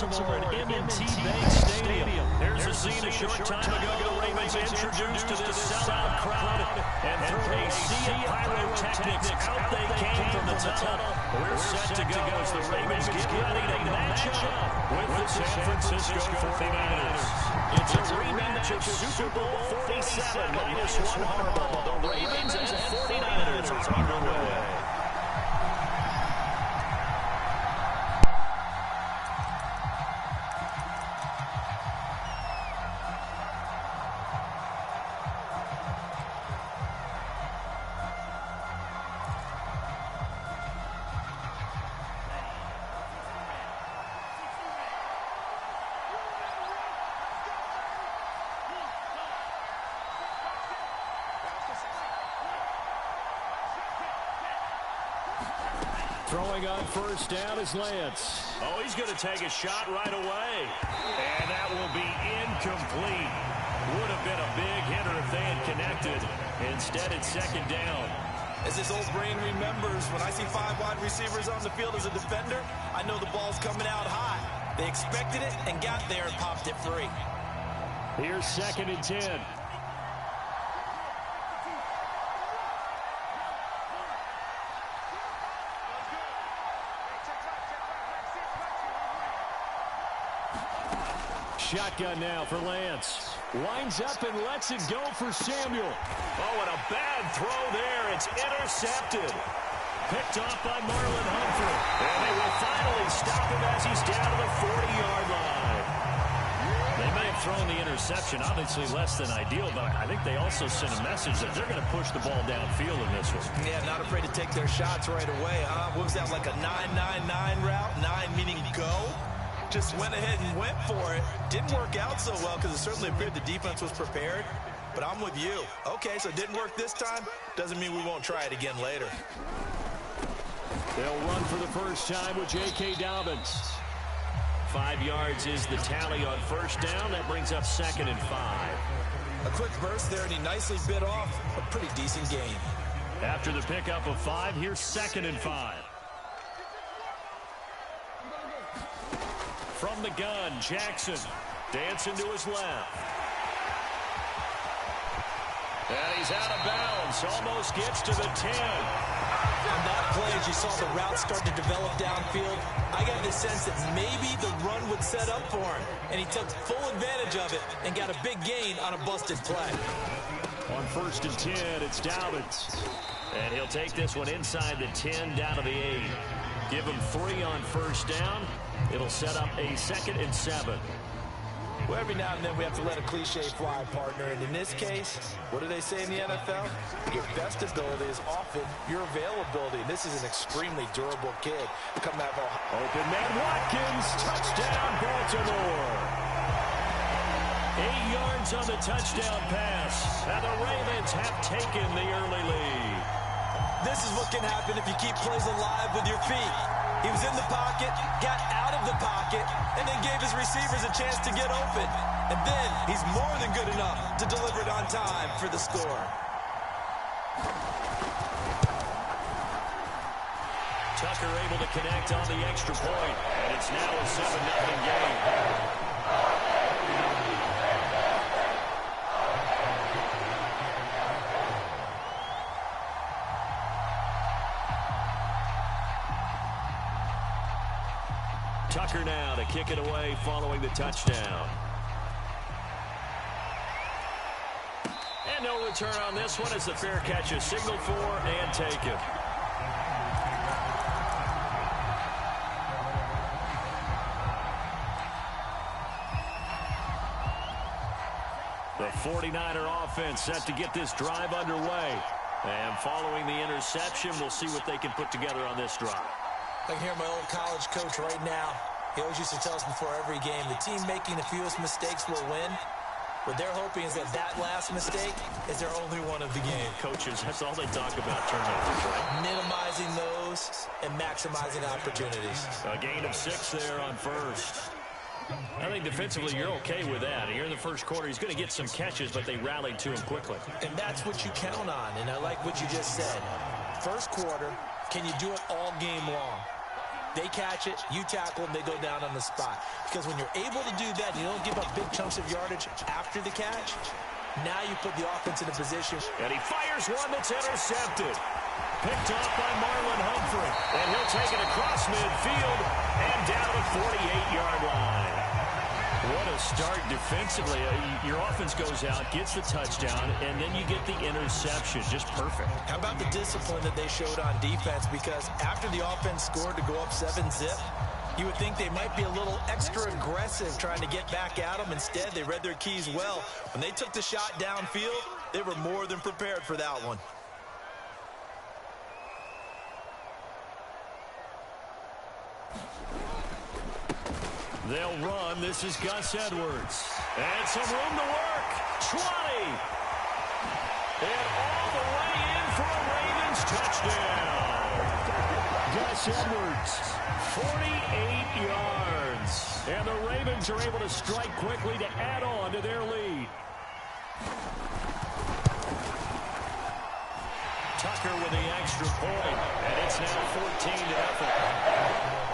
Baltimore at M&T Bank Stadium. Here's a scene a short time ago. The Ravens introduced to this sellout crowd, and through a sea of pyrotechnics, out they came from the tunnel. We're set to go as the Ravens get ready to match up with the San Francisco 49ers. It's a rematch of Super Bowl 47 minus one hardball. The Ravens and 49ers are underway. Throwing on first down is Lance. Oh, he's going to take a shot right away. And that will be incomplete. Would have been a big hitter if they had connected. Instead, it's second down. As this old brain remembers, when I see 5 wide receivers on the field as a defender, I know the ball's coming out high. They expected it and got there and popped it free. Here's 2nd and 10. Shotgun now for Lance. Winds up and lets it go for Samuel. Oh, and a bad throw there. It's intercepted. Picked off by Marlon Humphrey. And they will finally stop him as he's down to the 40-yard line. They may have thrown the interception, obviously less than ideal, but I think they also sent a message that they're going to push the ball downfield in this one. Yeah, not afraid to take their shots right away. What was that, like a 9-9-9 route? 9 meaning go? Just went ahead and went for it. Didn't work out so well because it certainly appeared the defense was prepared. But I'm with you. Okay, so it didn't work this time. Doesn't mean we won't try it again later. They'll run for the first time with J.K. Dobbins. 5 yards is the tally on first down. That brings up 2nd and 5. A quick burst there, and he nicely bit off a pretty decent gain. After the pickup of 5, here's 2nd and 5. From the gun, Jackson dancing to his left. And he's out of bounds. Almost gets to the 10. On that play, as you saw the route start to develop downfield, I got the sense that maybe the run would set up for him. And he took full advantage of it and got a big gain on a busted play. On 1st and 10, it's Dobbins. And he'll take this one inside the 10 down to the 8. Give him 3 on first down. It'll set up a 2nd and 7. Well, every now and then we have to let a cliche fly, partner. And in this case, what do they say in the NFL? Your best ability is often your availability. And this is an extremely durable kid. Coming out of open man Watkins. Touchdown, Baltimore. 8 yards on the touchdown pass. And the Ravens have taken the early lead. This is what can happen if you keep plays alive with your feet. He was in the pocket, got out of the pocket, and then gave his receivers a chance to get open. And then he's more than good enough to deliver it on time for the score. Tucker able to connect on the extra point, and it's now a 7-0 game. Tucker now to kick it away following the touchdown. And no return on this one as the fair catch is signaled for and taken. The 49er offense set to get this drive underway. And following the interception, we'll see what they can put together on this drive. I can hear my old college coach right now. He always used to tell us before every game, the team making the fewest mistakes will win. What they're hoping is that that last mistake is their only one of the game. Coaches, that's all they talk about, turnovers, right? Minimizing those and maximizing opportunities. A gain of 6 there on first. I think defensively you're okay with that. Here in the first quarter, he's going to get some catches, but they rallied to him quickly. And that's what you count on, and I like what you just said. First quarter, can you do it all game long? They catch it, you tackle them, they go down on the spot. Because when you're able to do that, you don't give up big chunks of yardage after the catch, now you put the offense in a position. And he fires one that's intercepted. Picked off by Marlon Humphrey. And he'll take it across midfield and down to the 48-yard line. What a start defensively. Your offense goes out, gets the touchdown, and then you get the interception. Just perfect. How about the discipline that they showed on defense? Because after the offense scored to go up 7-zip, you would think they might be a little extra aggressive trying to get back at them. Instead, they read their keys well. When they took the shot downfield, they were more than prepared for that one. They'll run. This is Gus Edwards. And some room to work. 20. And all the way in for a Ravens touchdown. Gus Edwards, 48 yards. And the Ravens are able to strike quickly to add on to their lead. Tucker with the extra point. And it's now 14-0.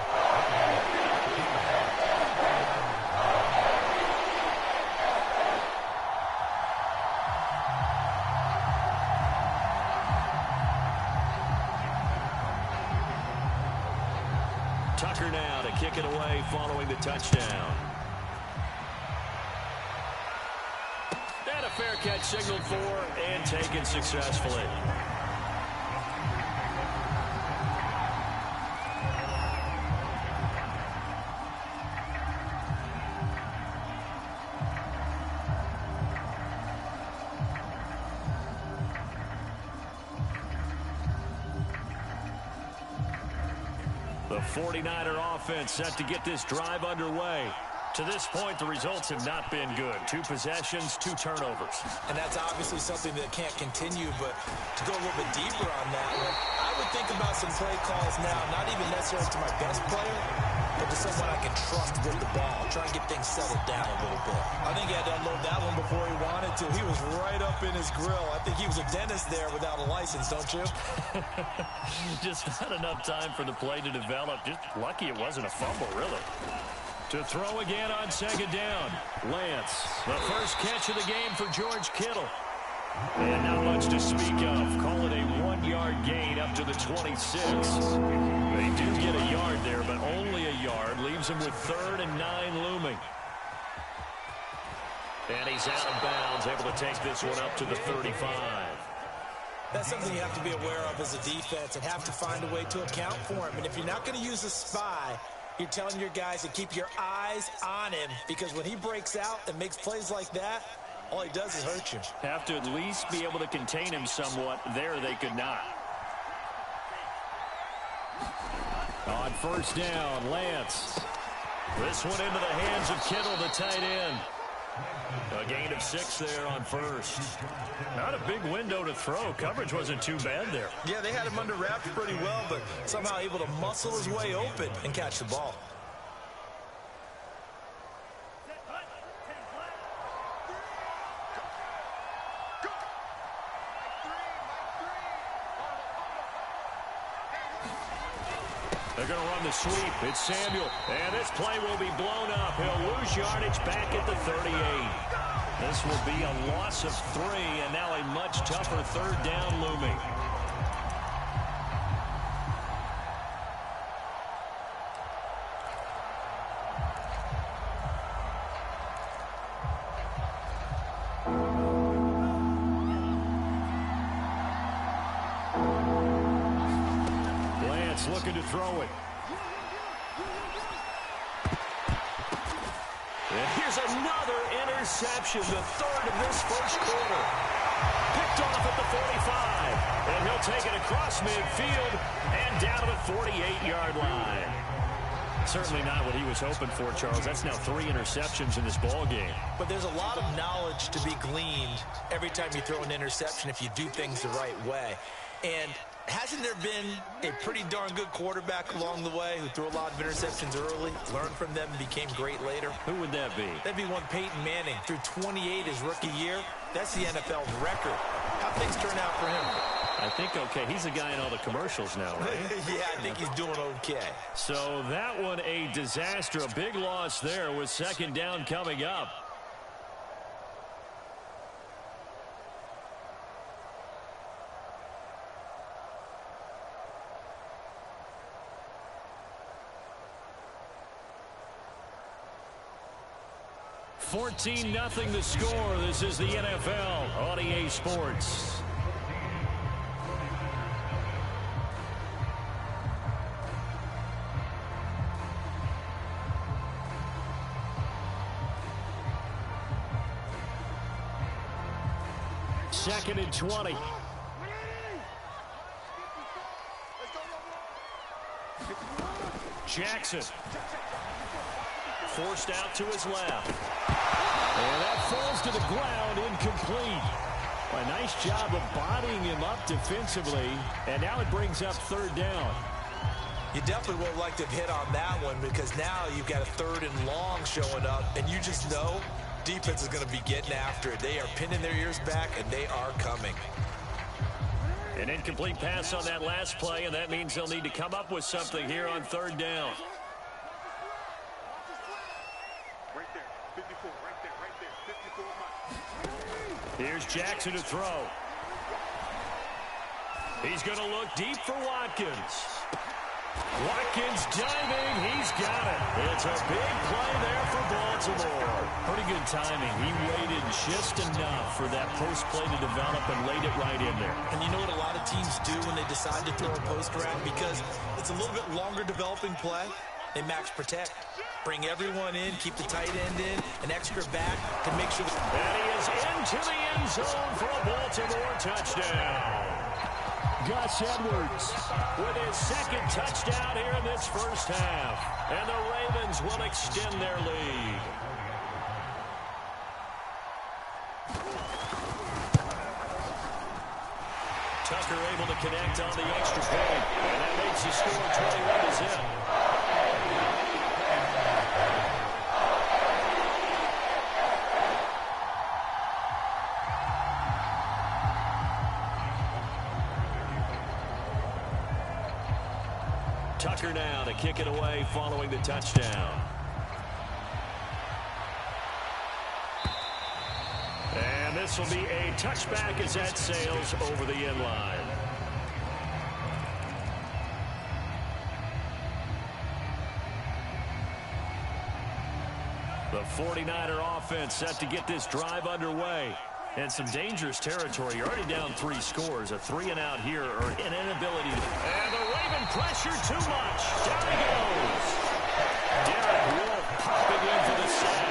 Tucker now to kick it away following the touchdown. And a fair catch signaled for and taken successfully. The 49er offense set to get this drive underway. To this point, the results have not been good. 2 possessions, 2 turnovers. And that's obviously something that can't continue, but to go a little bit deeper on that one, I would think about some play calls now, not even necessarily to my best player, but to someone I can trust with the ball. Try and get things settled down a little bit. I think he had to unload that one before he wanted to. He was right up in his grill. I think he was a dentist there without a license, don't you? Just not enough time for the play to develop. Just lucky it wasn't a fumble, really. To throw again on second down. Lance, the first catch of the game for George Kittle. And not much to speak of. Call it a 1-yard gain up to the 26. They do get a yard there, but only a yard. Leaves him with 3rd and 9 looming. And he's out of bounds, able to take this one up to the 35. That's something you have to be aware of as a defense and have to find a way to account for him. And if you're not going to use a spy, you're telling your guys to keep your eyes on him, because when he breaks out and makes plays like that, all he does is hurt you. Have to at least be able to contain him somewhat. There they could not. On first down, Lance. This one into the hands of Kittle, the tight end. A gain of 6 there on first. Not a big window to throw. Coverage wasn't too bad there. Yeah, they had him under wraps pretty well, but somehow able to muscle his way open and catch the ball. They're going to run the sweep. It's Samuel. And this play will be blown up. He'll lose yardage back at the 38. This will be a loss of 3, and now a much tougher 3rd down looming. Lance looking to throw it. And here's another interception, the 3rd of this first quarter. Picked off at the 45. And he'll take it across midfield and down to the 48-yard line. Certainly not what he was hoping for, Charles. That's now 3 interceptions in this ball game. But there's a lot of knowledge to be gleaned every time you throw an interception if you do things the right way. And hasn't there been a pretty darn good quarterback along the way who threw a lot of interceptions early, learned from them, and became great later? Who would that be? That'd be one Peyton Manning. Threw 28 his rookie year. That's the NFL record. How'd things turn out for him? I think okay. He's a guy in all the commercials now, right? Yeah, I think he's doing okay. So that one a disaster. A big loss there with second down coming up. $14-0 the score. This is the NFL on EA Sports. Second and 20. Jackson. Forced out to his left. And that falls to the ground, incomplete. A nice job of bodying him up defensively. And now it brings up third down. You definitely would like to have hit on that one because now you've got a third and long showing up, and you just know defense is going to be getting after it. They are pinning their ears back, and they are coming. An incomplete pass on that last play, and that means they'll need to come up with something here on third down. Right there, 54, right there, 54. Here's Jackson to throw. He's going to look deep for Watkins. Watkins diving. He's got it. It's a big play there for Baltimore. Pretty good timing. He waited just enough for that post play to develop and laid it right in there. And you know what a lot of teams do when they decide to throw a post route? Because it's a little bit longer developing play. They max protect. Bring everyone in, keep the tight end in, an extra back to make sure that he is into the end zone for a Baltimore touchdown. Gus Edwards with his second touchdown here in this first half. And the Ravens will extend their lead. Tucker able to connect on the extra point. And that makes the score 21-0. Tucker now to kick it away following the touchdown. And this will be a touchback as that sails over the end line. The 49er offense set to get this drive underway. And some dangerous territory. You're already down 3 scores. A 3-and-out here or an inability. And the Raven pressure too much. Down he goes. Derek Wolfe popping in for the sack.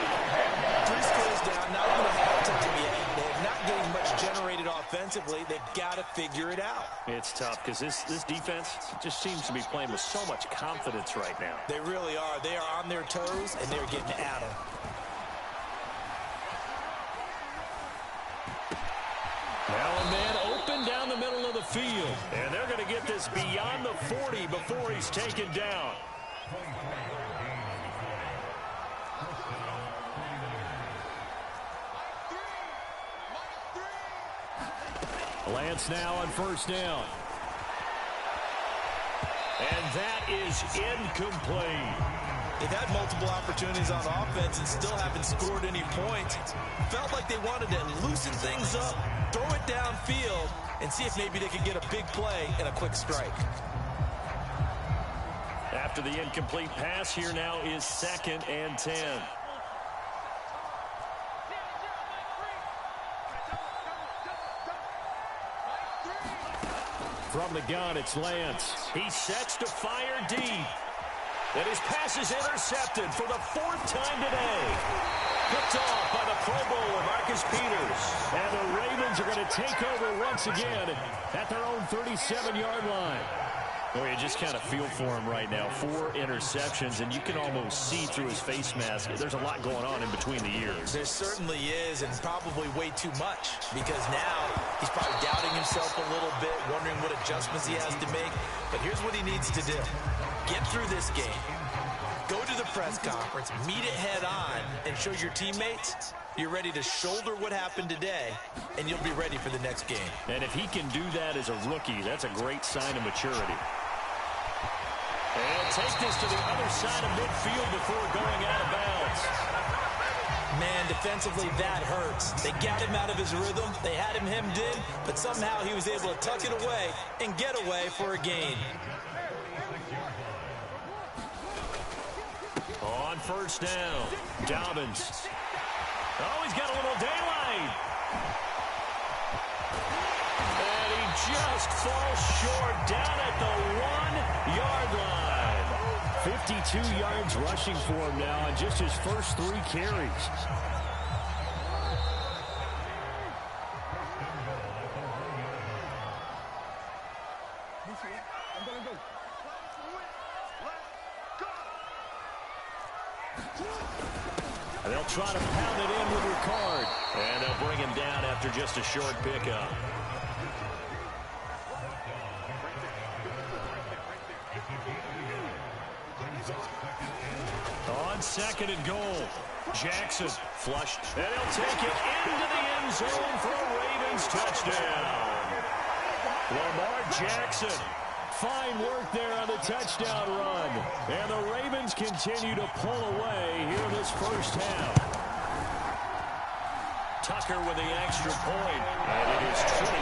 3 scores down, not even a halftime yet. They're not getting much generated offensively. They've got to figure it out. It's tough because this defense just seems to be playing with so much confidence right now. They really are. They are on their toes, and they're getting at them. Now a man open down the middle of the field. And they're going to get this beyond the 40 before he's taken down. Lance now on first down. And that is incomplete. They've had multiple opportunities on offense and still haven't scored any points. Felt like they wanted to loosen things up, throw it downfield, and see if maybe they could get a big play and a quick strike. After the incomplete pass, here now is 2nd and 10. From the gun, it's Lance. He sets to fire deep. And his pass is intercepted for the 4th time today. Picked off by the Pro Bowler, Marcus Peters. And the Ravens are going to take over once again at their own 37-yard line. Boy, you just kind of feel for him right now. 4 interceptions, and you can almost see through his face mask. There's a lot going on in between the ears. There certainly is, and probably way too much, because now he's probably doubting himself a little bit, wondering what adjustments he has to make. But here's what he needs to do. Get through this game. Go to the press conference, meet it head on, and show your teammates you're ready to shoulder what happened today, and you'll be ready for the next game. And if he can do that as a rookie, that's a great sign of maturity. And take this to the other side of midfield before going out of bounds. Man, defensively, that hurts. They got him out of his rhythm. They had him hemmed in, but somehow he was able to tuck it away and get away for a gain. On first down, Dobbins. Oh, he's got a little daylight. And he just falls short down at the 1-yard line. 52 yards rushing for him now on just his first 3 carries. And they'll try to pound it in with Ricard. And they'll bring him down after just a short pickup. On second and goal, Jackson flushed. And he'll take it into the end zone for a Ravens touchdown. Lamar Jackson. Fine work there on the touchdown run. And the Ravens continue to pull away here this first half. Tucker with the extra point. And it is 28-0.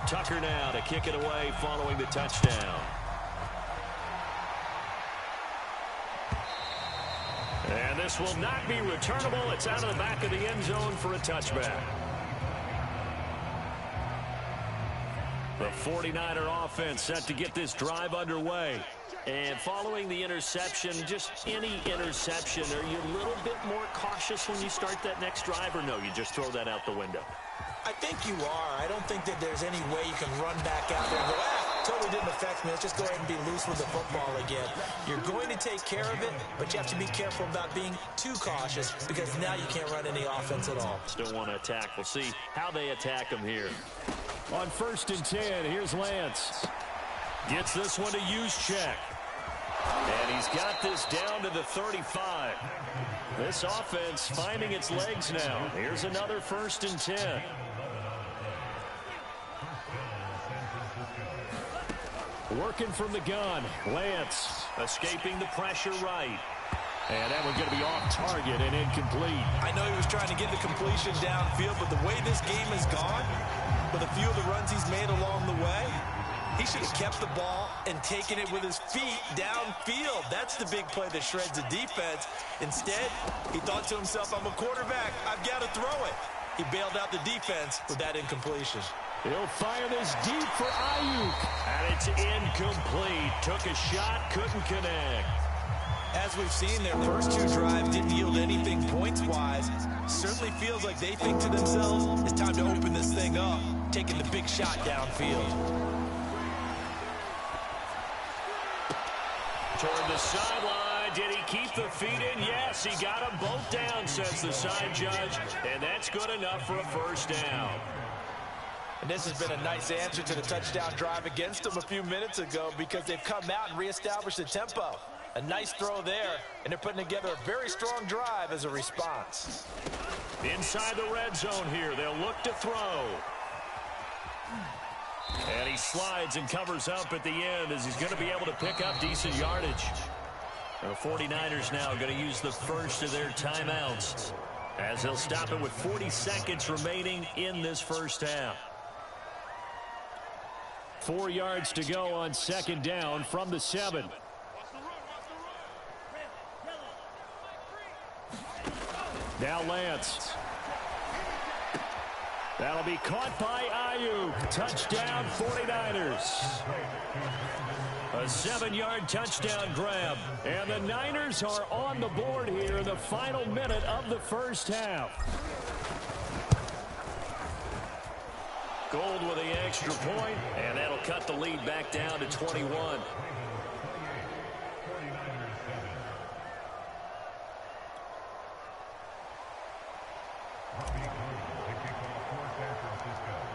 Tucker now to kick it away following the touchdown. And this will not be returnable. It's out of the back of the end zone for a touchback. The 49er offense set to get this drive underway. And following the interception, just any interception, are you a little bit more cautious when you start that next drive, or no, you just throw that out the window? I think you are. I don't think that there's any way you can run back out there and go, totally didn't affect me. Let's just go ahead and be loose with the football again. You're going to take care of it, but you have to be careful about being too cautious because now you can't run any offense at all. Still want to attack. We'll see how they attack them here. On first and 10, here's Lance. Gets this one to Juszczyk. And he's got this down to the 35. This offense finding its legs now. Here's another first and 10. Working from the gun, Lance escaping the pressure right. And that one's going to be off target and incomplete. I know he was trying to get the completion downfield, but the way this game has gone, with a few of the runs he's made along the way, he should have kept the ball and taken it with his feet downfield. That's the big play that shreds the defense. Instead, he thought to himself, I'm a quarterback. I've got to throw it. He bailed out the defense with that incompletion. He'll fire this deep for Ayuk. And it's incomplete. Took a shot, couldn't connect. As we've seen, their first 2 drives didn't yield anything points-wise. Certainly feels like they think to themselves, it's time to open this thing up, taking the big shot downfield. Toward the sideline, did he keep the feet in? Yes, he got them both down, says the side judge, and that's good enough for a first down. And this has been a nice answer to the touchdown drive against them a few minutes ago because they've come out and reestablished the tempo. A nice throw there, and they're putting together a very strong drive as a response. Inside the red zone here, they'll look to throw. And he slides and covers up at the end as he's going to be able to pick up decent yardage. The 49ers now going to use the first of their timeouts as they'll stop it with 40 seconds remaining in this first half. 4 yards to go on second down from the 7. Now Lance. That'll be caught by Ayuk. Touchdown 49ers. A 7-yard touchdown grab. And the Niners are on the board here in the final minute of the first half. Gold with the extra point, and that'll cut the lead back down to 21.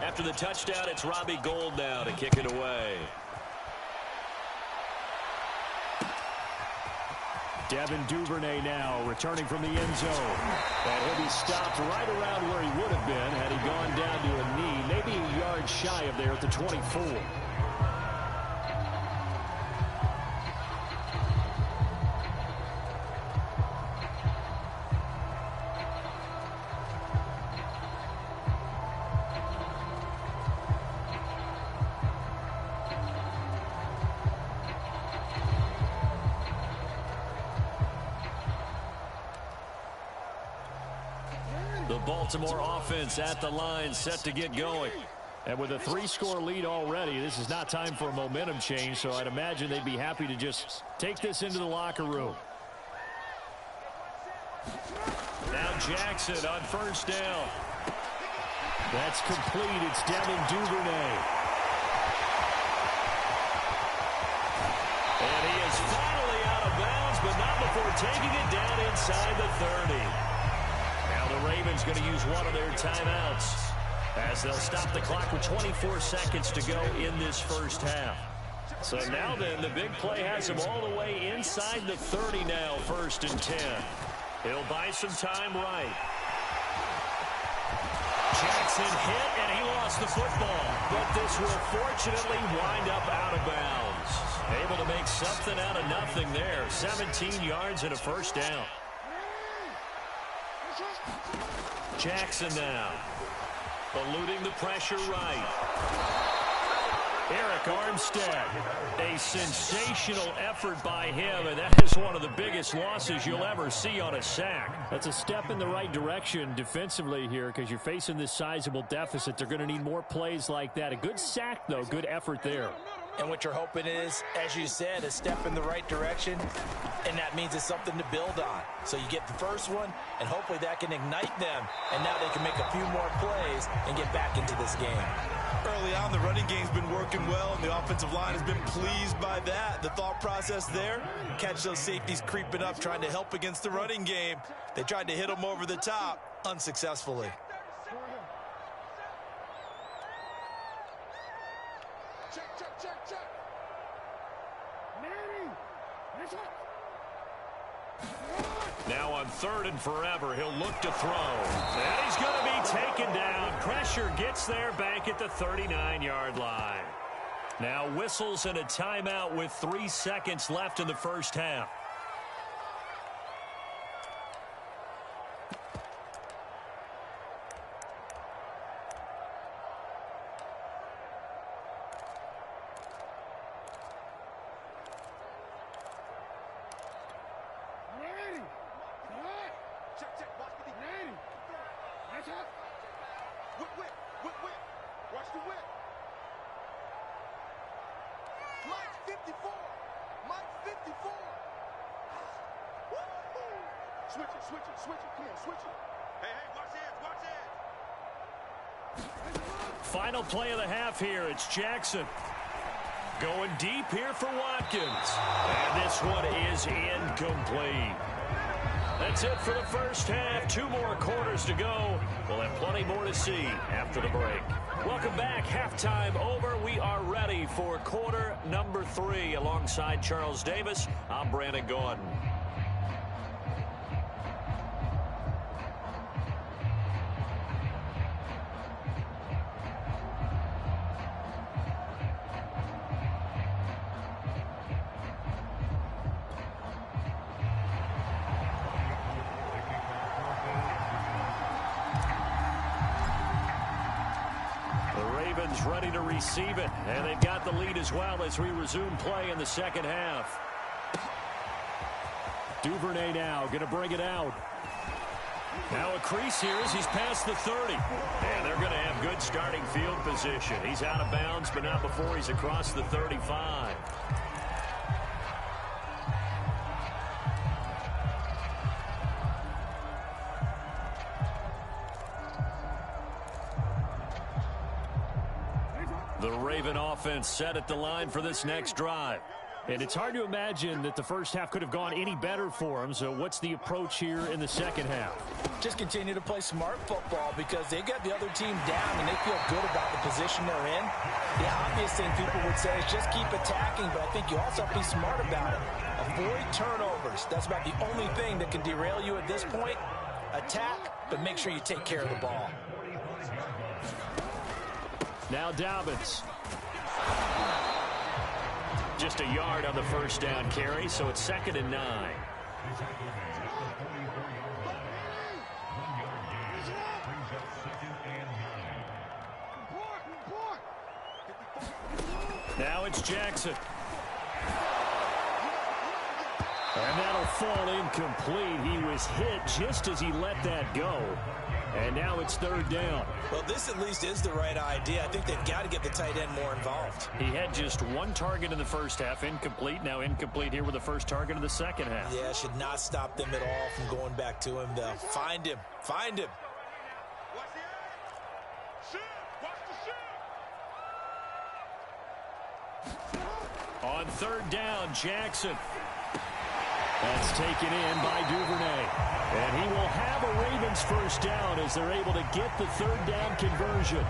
After the touchdown, it's Robbie Gould now to kick it away. Devin Duvernay now returning from the end zone. And he'll be stopped right around where he would have been had he gone down to a knee, maybe a yard shy of there at the 24. The Baltimore offense at the line, set to get going. And with a 3-score lead already, this is not time for a momentum change, so I'd imagine they'd be happy to just take this into the locker room. Now Jackson on first down. That's complete. It's Devin Duvernay. And he is finally out of bounds, but not before taking it down inside the 30. Now the Ravens going to use one of their timeouts as they'll stop the clock with 24 seconds to go in this first half. So now then, the big play has him all the way inside the 30 now, 1st and 10. He'll buy some time right. Jackson hit, and he lost the football. But this will fortunately wind up out of bounds. Able to make something out of nothing there. 17 yards and a first down. Jackson now. Eluding the pressure right. Eric Armstead. A sensational effort by him, and that is one of the biggest losses you'll ever see on a sack. That's a step in the right direction defensively here because you're facing this sizable deficit. They're going to need more plays like that. A good sack, though. Good effort there. And what you're hoping is, as you said, a step in the right direction, and that means it's something to build on. So you get the first one, and hopefully that can ignite them, and now they can make a few more plays and get back into this game. Early on, the running game's been working well, and the offensive line has been pleased by that. The thought process there, catch those safeties creeping up, trying to help against the running game. They tried to hit them over the top, unsuccessfully. Now on 3rd and forever, he'll look to throw. And he's going to be taken down. Pressure gets there back at the 39-yard line. Now whistles and a timeout with 3 seconds left in the first half. Watch the whip. Mike 54. Mike 54. Switch it. Come on, switch it. Hey, watch it. Final play of the half here. It's Jackson. Going deep here for Watkins. And this one is incomplete. That's it for the first half. 2 more quarters to go. We'll have plenty more to see after the break. Welcome back. Halftime over. We are ready for quarter number 3. Alongside Charles Davis, I'm Brandon Gordon. Ready to receive it, and they've got the lead as well as we resume play in the second half. Duvernay now going to bring it out. Now a crease here as he's past the 30. And they're going to have good starting field position. He's out of bounds, but not before he's across the 35. The Raven offense set at the line for this next drive. And it's hard to imagine that the first half could have gone any better for them. So what's the approach here in the second half? Just continue to play smart football because they got the other team down and they feel good about the position they're in. The obvious thing people would say is just keep attacking, but I think you also have to be smart about it. Avoid turnovers. That's about the only thing that can derail you at this point. Attack, but make sure you take care of the ball. Now Dobbins. Just a yard on the first down carry, so it's 2nd and 9. Now it's Jackson. And that'll fall incomplete. He was hit just as he let that go. And now it's 3rd down. Well, this at least is the right idea. I think they've got to get the tight end more involved. He had just 1 target in the first half, incomplete. Now incomplete here with the first target of the second half. Yeah, should not stop them at all from going back to him, though. Find him. Find him. On 3rd down, Jackson. That's taken in by Duvernay. And he will have a Ravens first down as they're able to get the 3rd down conversion.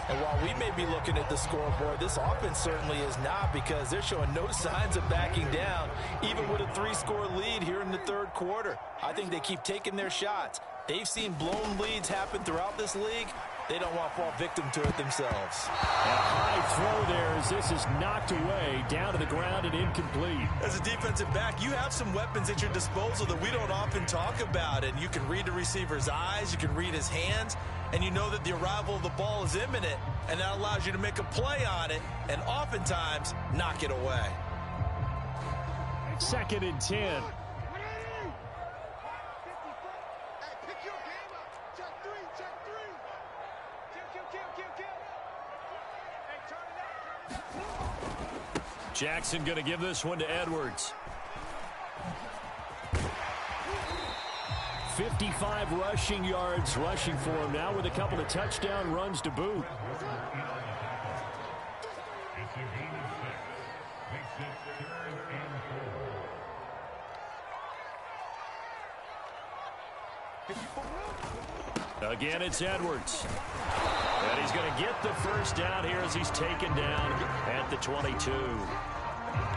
And while we may be looking at the scoreboard, this offense certainly is not because they're showing no signs of backing down, even with a 3-score lead here in the 3rd quarter. I think they keep taking their shots. They've seen blown leads happen throughout this league. They don't want to fall victim to it themselves. A high throw there as this is knocked away, down to the ground and incomplete. As a defensive back, you have some weapons at your disposal that we don't often talk about. And you can read the receiver's eyes, you can read his hands, and you know that the arrival of the ball is imminent, and that allows you to make a play on it and oftentimes knock it away. 2nd and 10. Jackson going to give this one to Edwards. 55 rushing yards rushing for him now with a couple of touchdown runs to boot. Again, it's Edwards. And he's going to get the first down here as he's taken down at the 22.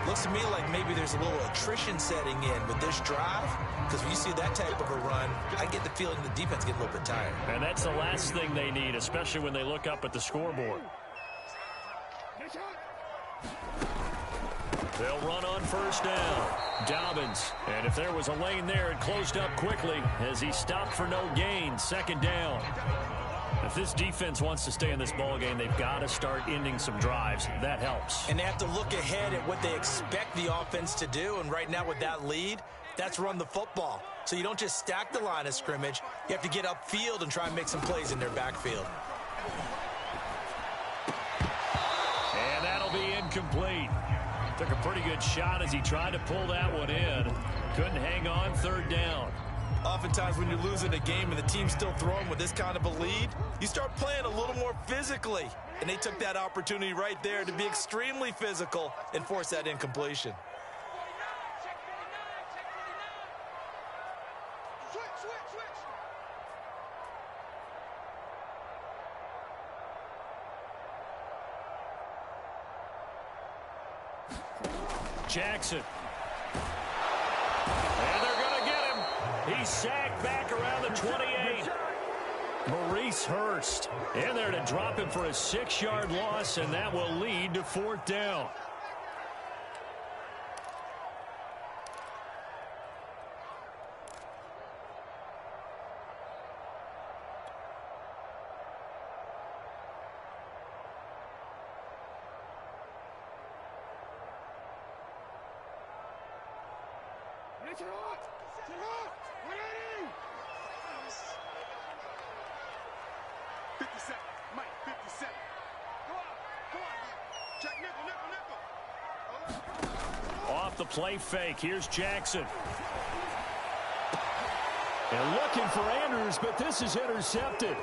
Looks to me like maybe there's a little attrition setting in with this drive, because when you see that type of a run, I get the feeling the defense gets a little bit tired. And that's the last thing they need, especially when they look up at the scoreboard. They'll run on first down. Dobbins. And if there was a lane there, it closed up quickly as he stopped for no gain. 2nd down. If this defense wants to stay in this ballgame, they've got to start ending some drives. That helps. And they have to look ahead at what they expect the offense to do. And right now with that lead, that's run the football. So you don't just stack the line of scrimmage. You have to get upfield and try and make some plays in their backfield. And that'll be incomplete. Took a pretty good shot as he tried to pull that one in. Couldn't hang on. 3rd down. Oftentimes when you're losing a game and the team's still throwing with this kind of a lead, you start playing a little more physically. And they took that opportunity right there to be extremely physical and force that incompletion. Jackson. And they're going to get him. He's sacked back around the 28. Maurice Hurst in there to drop him for a 6-yard loss, and that will lead to 4th down. Off the play fake, here's Jackson. And looking for Andrews, but this is intercepted.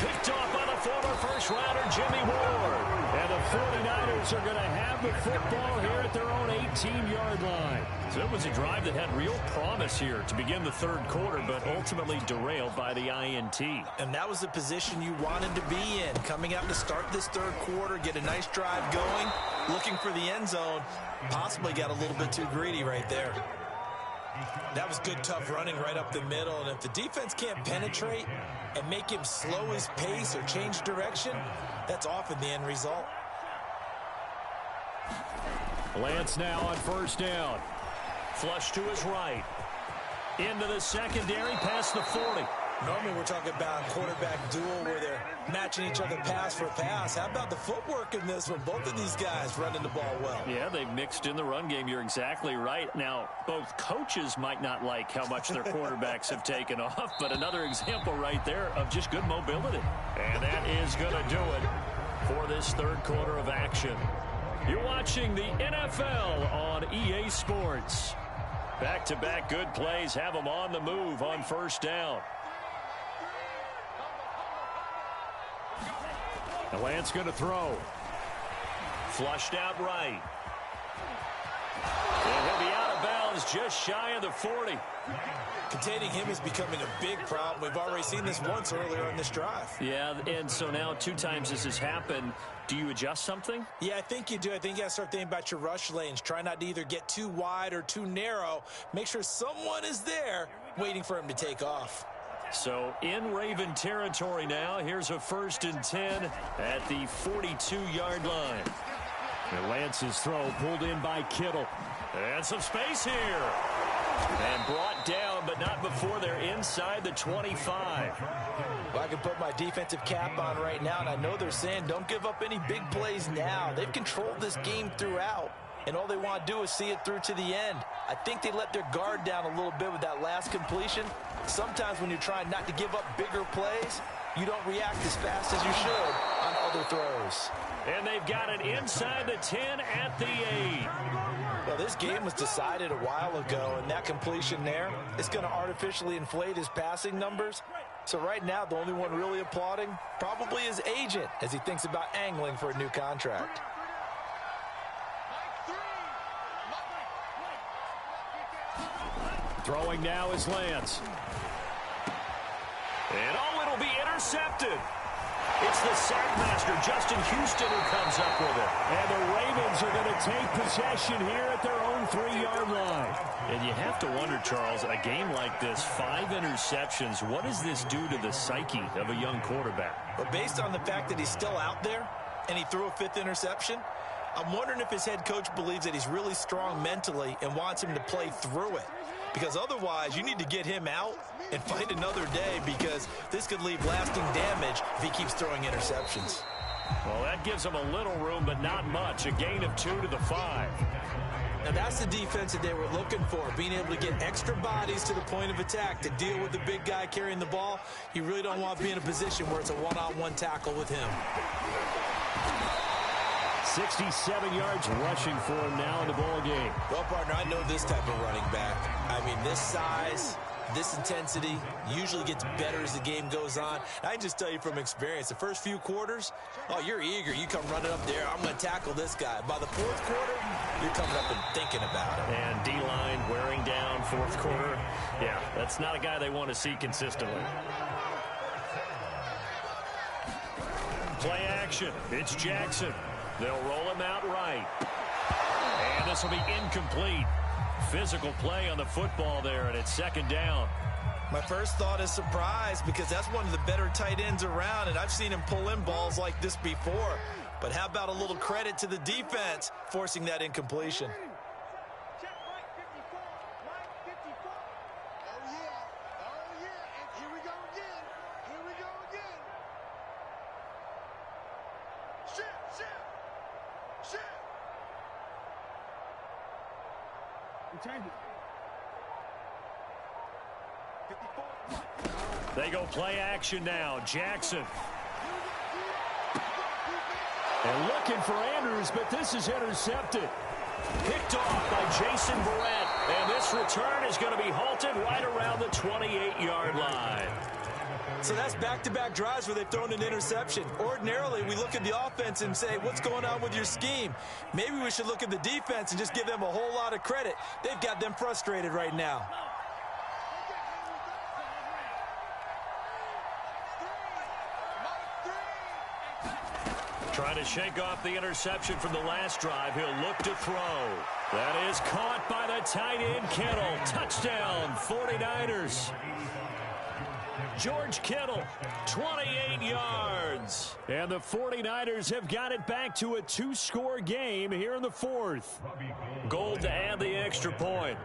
Picked off by the former first-rounder Jimmy Ward. And the 49ers are going to have the football here at their own 18-yard line. So it was a drive that had real promise here to begin the third quarter, but ultimately derailed by the INT. And that was the position you wanted to be in. Coming out to start this third quarter, get a nice drive going, looking for the end zone. Possibly got a little bit too greedy right there. That was good, tough running right up the middle. And if the defense can't penetrate and make him slow his pace or change direction, that's often the end result. Lance now on first down. Flush to his right. Into the secondary, past the 40. Normally we're talking about a quarterback duel where they're matching each other pass for pass. How about the footwork in this one? Both of these guys running the ball well. Yeah, they've mixed in the run game. You're exactly right. Now, both coaches might not like how much their quarterbacks have taken off, but another example right there of just good mobility. And that is going to do it for this third quarter of action. You're watching the NFL on EA Sports. Back-to-back good plays have them on the move on first down. Now Lance going to throw. Flushed out right. And he'll be out of bounds just shy of the 40. Containing him is becoming a big problem. We've already seen this once earlier on this drive. Yeah, and so now 2 times this has happened. Do you adjust something? Yeah, I think you do. I think you got to start thinking about your rush lanes. Try not to either get too wide or too narrow. Make sure someone is there waiting for him to take off. So in Raven territory now. Here's a 1st and 10 at the 42-yard line. And Lance's throw pulled in by Kittle. And some space here. And brought down, but not before they're inside the 25. Well, I can put my defensive cap on right now, and I know they're saying don't give up any big plays now. They've controlled this game throughout, and all they want to do is see it through to the end. I think they let their guard down a little bit with that last completion. Sometimes when you're trying not to give up bigger plays, you don't react as fast as you should on other throws. And they've got it inside the 10 at the 8. Well, this game was decided a while ago, and that completion there is going to artificially inflate his passing numbers. So right now, the only one really applauding probably his agent as he thinks about angling for a new contract. Throwing now is Lance. And it'll be intercepted. It's the sack master, Justin Houston, who comes up with it. And the Ravens are going to take possession here at their own 3-yard line. And you have to wonder, Charles, a game like this, 5 interceptions, what does this do to the psyche of a young quarterback? But based on the fact that he's still out there and he threw a 5th interception, I'm wondering if his head coach believes that he's really strong mentally and wants him to play through it. Because otherwise, you need to get him out and fight another day, because this could leave lasting damage if he keeps throwing interceptions. Well, that gives him a little room, but not much. A gain of 2 to the 5. Now, that's the defense that they were looking for, being able to get extra bodies to the point of attack to deal with the big guy carrying the ball. You really don't want to be in a position where it's a one-on-one tackle with him. 67 yards rushing for him now in the ball game. Well, partner, I know this type of running back. I mean, this size, this intensity usually gets better as the game goes on. I can just tell you from experience, the first few quarters, oh, you're eager. You come running up there, I'm going to tackle this guy. By the 4th quarter, you're coming up and thinking about it. And D-line wearing down 4th quarter. Yeah, that's not a guy they want to see consistently. Play action. It's Jackson. They'll roll him out right. And this will be incomplete. Physical play on the football there, and it's 2nd down. My first thought is surprise, because that's one of the better tight ends around, and I've seen him pull in balls like this before. But how about a little credit to the defense forcing that incompletion? They go play action now. Jackson. And looking for Andrews, but this is intercepted. Picked off by Jason Barrett. And this return is going to be halted right around the 28-yard line. So that's back-to-back drives where they've thrown an interception. Ordinarily, we look at the offense and say, what's going on with your scheme? Maybe we should look at the defense and just give them a whole lot of credit. They've got them frustrated right now. Trying to shake off the interception from the last drive. He'll look to throw. That is caught by the tight end, Kittle. Touchdown, 49ers. George Kittle, 28 yards. And the 49ers have got it back to a two-score game here in the fourth. Gold to add the extra point.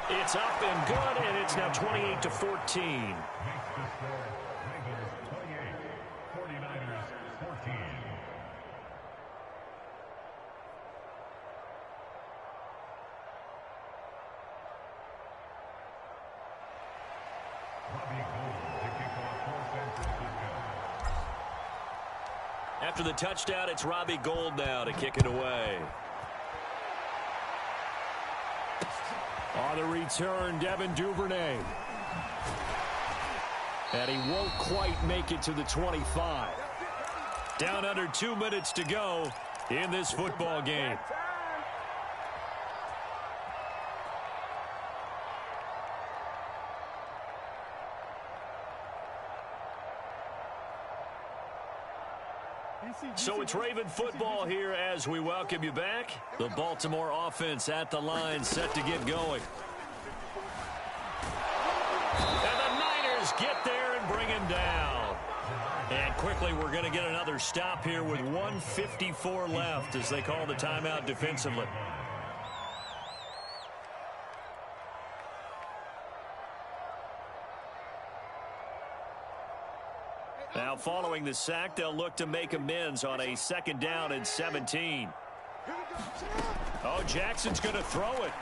It's up and good, and it's now 28-14. After the touchdown, it's Robbie Gould now to kick it away. On the return, Devin Duvernay. And he won't quite make it to the 25. Down under 2 minutes to go in this football game. So it's Raven football here as we welcome you back. The Baltimore offense at the line, set to get going. And the Niners get there and bring him down. And quickly we're going to get another stop here with 1:54 left as they call the timeout defensively. Now, following the sack, they'll look to make amends on a 2nd down and 17. Oh, Jackson's going to throw it.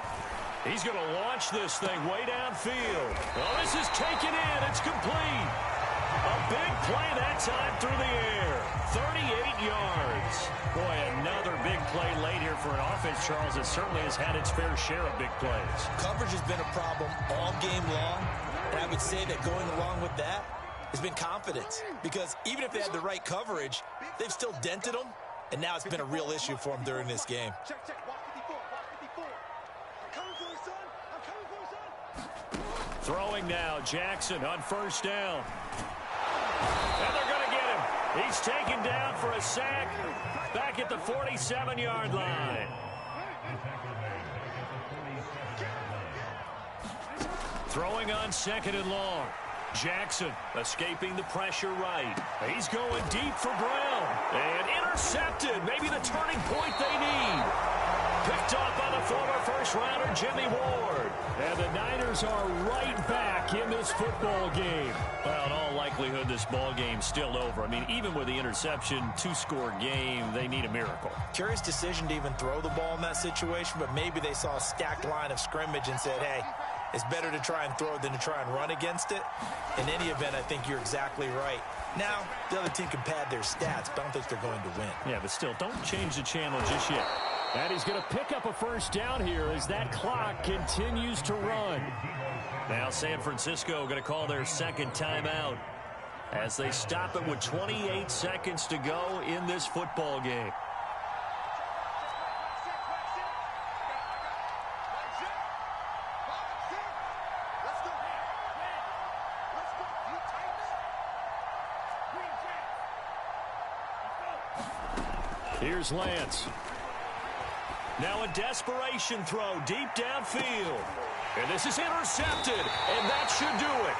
He's going to launch this thing way downfield. Oh, this is taken in. It's complete. A big play that time through the air. 38 yards. Boy, another big play late here for an offense, Charles, that certainly has had its fair share of big plays. Coverage has been a problem all game long, and I would say that going along with that has been confidence, because even if they had the right coverage, they've still dented them, and now it's been a real issue for them during this game. Throwing now, Jackson on 1st down. And they're going to get him. He's taken down for a sack back at the 47-yard line. Throwing on 2nd and long. Jackson escaping the pressure right. He's going deep for Brown. And intercepted. Maybe the turning point they need. Picked off by the former first-rounder Jimmy Ward. And the Niners are right back in this football game. Well, in all likelihood, this ball game's still over. I mean, even with the interception, 2-score game, they need a miracle. Curious decision to even throw the ball in that situation, but maybe they saw a stacked line of scrimmage and said, hey, it's better to try and throw than to try and run against it. In any event, I think you're exactly right. Now, the other team can pad their stats, but I don't think they're going to win. Yeah, but still, don't change the channel just yet. And he's going to pick up a 1st down here as that clock continues to run. Now San Francisco going to call their 2nd timeout as they stop it with 28 seconds to go in this football game. Here's Lance. Now a desperation throw deep downfield. And this is intercepted, and that should do it.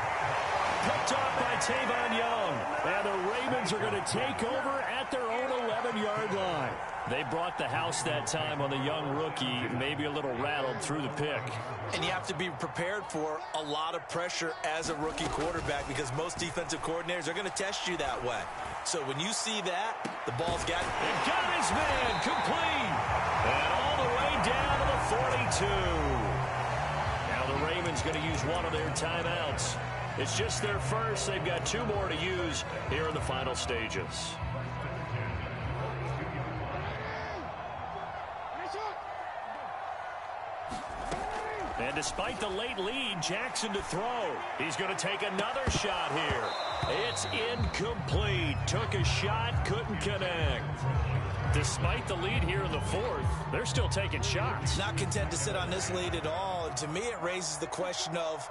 Picked off by Tavon Young. And the Ravens are going to take over at their own 11-yard line. They brought the house that time on the young rookie, maybe a little rattled through the pick. And you have to be prepared for a lot of pressure as a rookie quarterback, because most defensive coordinators are going to test you that way. So when you see that, the ball's got his man complete. And all the way down to the 42. Now the Ravens going to use one of their timeouts. It's just their first. They've got 2 more to use here in the final stages. despite the late lead, Jackson to throw. He's going to take another shot here. It's incomplete. Took a shot, couldn't connect. Despite the lead here in the fourth, they're still taking shots. Not content to sit on this lead at all. And to me, it raises the question of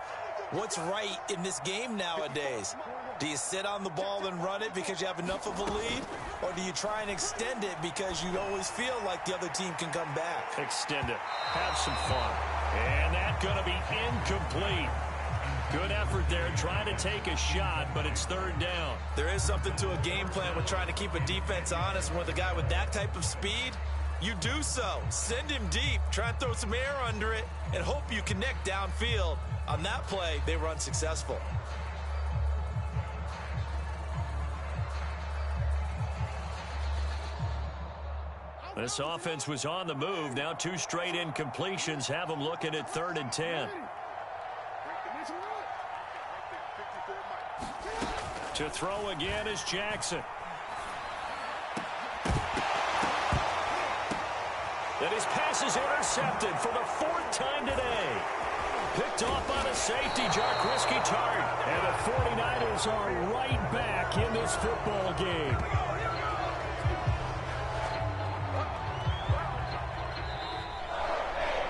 what's right in this game nowadays. Do you sit on the ball and run it because you have enough of a lead? Or do you try and extend it because you always feel like the other team can come back? Extend it. Have some fun. And that's going to be incomplete. Good effort there, trying to take a shot, but it's third down. There is something to a game plan with trying to keep a defense honest. With a guy with that type of speed, you do so. Send him deep, try and throw some air under it, and hope you connect downfield. On that play, they were unsuccessful. This offense was on the move. Now 2 straight incompletions have them looking at 3rd and 10. To throw again is Jackson. And his pass is intercepted for the 4th time today. Picked off on a safety, Jarquiski Tart. And the 49ers are right back in this football game.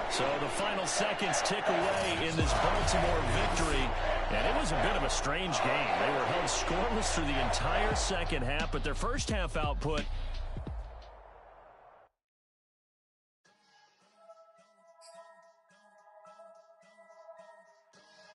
So the final seconds tick away in this Baltimore victory. And it was a bit of a strange game. They were held scoreless through the entire second half, but their first half output